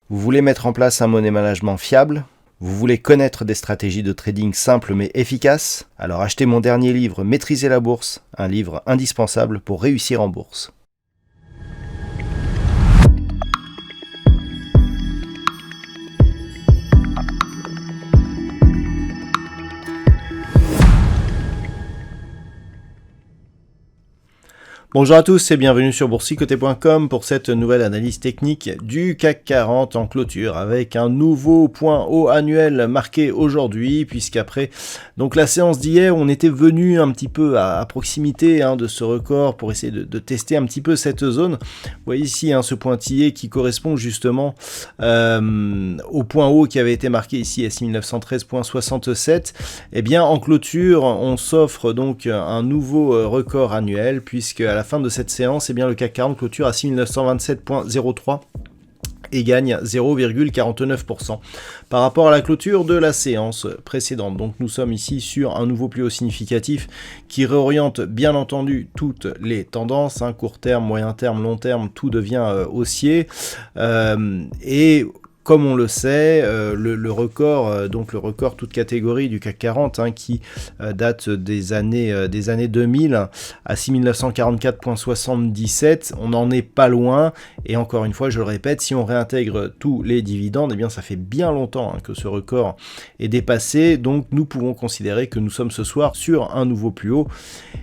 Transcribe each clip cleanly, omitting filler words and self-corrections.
Vous voulez mettre en place un money management fiable? Vous voulez connaître des stratégies de trading simples mais efficaces? Alors achetez mon dernier livre, Maîtriser la bourse, un livre indispensable pour réussir en bourse. Bonjour à tous et bienvenue sur boursicoté.com pour cette nouvelle analyse technique du CAC 40 en clôture avec un nouveau point haut annuel marqué aujourd'hui, puisqu'après donc la séance d'hier on était venu un petit peu à proximité de ce record pour essayer de tester un petit peu cette zone. Vous voyez ici ce pointillé qui correspond justement au point haut qui avait été marqué ici à 6913.67. Et bien en clôture on s'offre donc un nouveau record annuel, puisque à la fin de cette séance, eh bien, le CAC 40 clôture à 6927.03 et gagne 0,49% par rapport à la clôture de la séance précédente. Donc nous sommes ici sur un nouveau plus haut significatif qui réoriente bien entendu toutes les tendances, court terme, moyen terme, long terme, tout devient haussier. Et comme on le sait, le record, donc le record toute catégorie du CAC 40 qui date des années 2000 à 6944.77, on n'en est pas loin. Et encore une fois, je le répète, si on réintègre tous les dividendes, eh bien ça fait bien longtemps que ce record est dépassé. Donc nous pouvons considérer que nous sommes ce soir sur un nouveau plus haut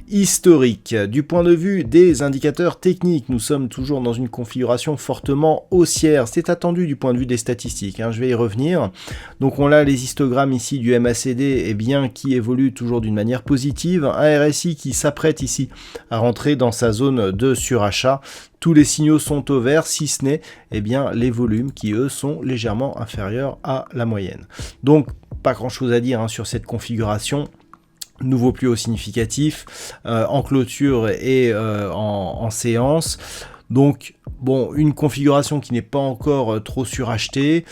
historique. Du point de vue des indicateurs techniques, nous sommes toujours dans une configuration fortement haussière. C'est attendu du point de vue des statistiques, je vais y revenir. Donc on a les histogrammes ici du MACD qui évolue toujours d'une manière positive, un RSI qui s'apprête ici à rentrer dans sa zone de surachat. Tous les signaux sont au vert, si ce n'est les volumes qui eux sont légèrement inférieurs à la moyenne. Donc pas grand chose à dire sur cette configuration. Nouveau plus haut significatif en clôture et en séance. Donc bon, une configuration qui n'est pas encore trop surachetée,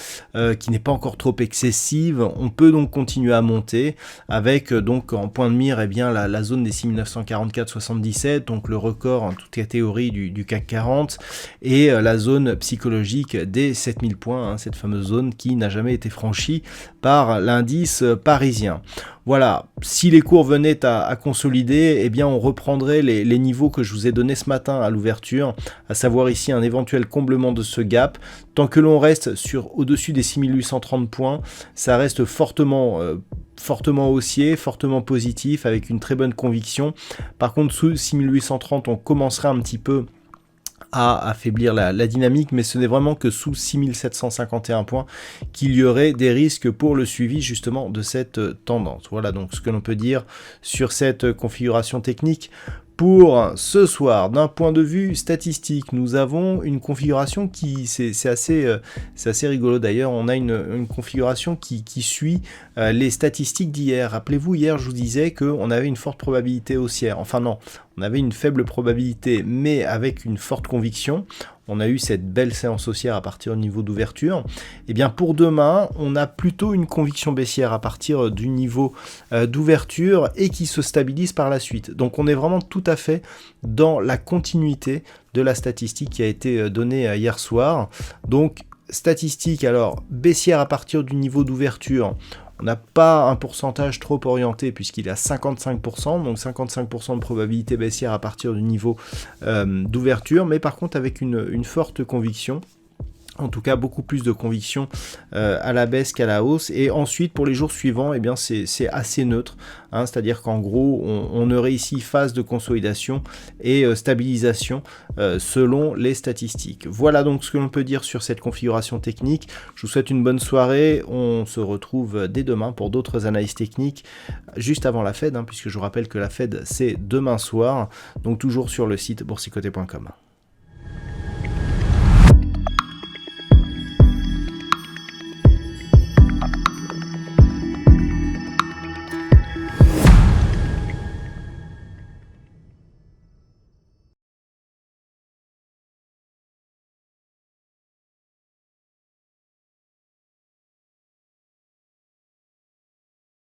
qui n'est pas encore trop excessive. On peut donc continuer à monter avec donc en point de mire la zone des 6944,77, donc le record en toute catégorie du CAC 40, et la zone psychologique des 7000 points, cette fameuse zone qui n'a jamais été franchie par l'indice parisien. Voilà, si les cours venaient à consolider, on reprendrait les niveaux que je vous ai donnés ce matin à l'ouverture, à savoir ici un éventuel comblement de ce gap. Tant que l'on reste au-dessus des 6830 points, ça reste fortement haussier, fortement positif, avec une très bonne conviction. Par contre, sous 6830, on commencerait un petit peu à affaiblir la dynamique, mais ce n'est vraiment que sous 6751 points qu'il y aurait des risques pour le suivi justement de cette tendance. Voilà donc ce que l'on peut dire sur cette configuration technique. Pour ce soir, d'un point de vue statistique, nous avons une configuration qui, c'est assez rigolo d'ailleurs, on a une configuration qui suit les statistiques d'hier. Rappelez-vous, hier je vous disais qu'on avait une forte probabilité haussière, enfin non, on avait une faible probabilité mais avec une forte conviction. On a eu cette belle séance haussière à partir du niveau d'ouverture. Et bien pour demain, on a plutôt une conviction baissière à partir du niveau d'ouverture et qui se stabilise par la suite. Donc on est vraiment tout à fait dans la continuité de la statistique qui a été donnée hier soir. Donc statistique alors baissière à partir du niveau d'ouverture. On n'a pas un pourcentage trop orienté puisqu'il est à 55%, donc 55% de probabilité baissière à partir du niveau d'ouverture, mais par contre avec une forte conviction. En tout cas, beaucoup plus de conviction à la baisse qu'à la hausse. Et ensuite, pour les jours suivants, c'est assez neutre. C'est-à-dire qu'en gros, on aurait ici phase de consolidation et stabilisation selon les statistiques. Voilà donc ce que l'on peut dire sur cette configuration technique. Je vous souhaite une bonne soirée. On se retrouve dès demain pour d'autres analyses techniques, juste avant la Fed, puisque je vous rappelle que la Fed, c'est demain soir. Donc toujours sur le site boursicoté.com.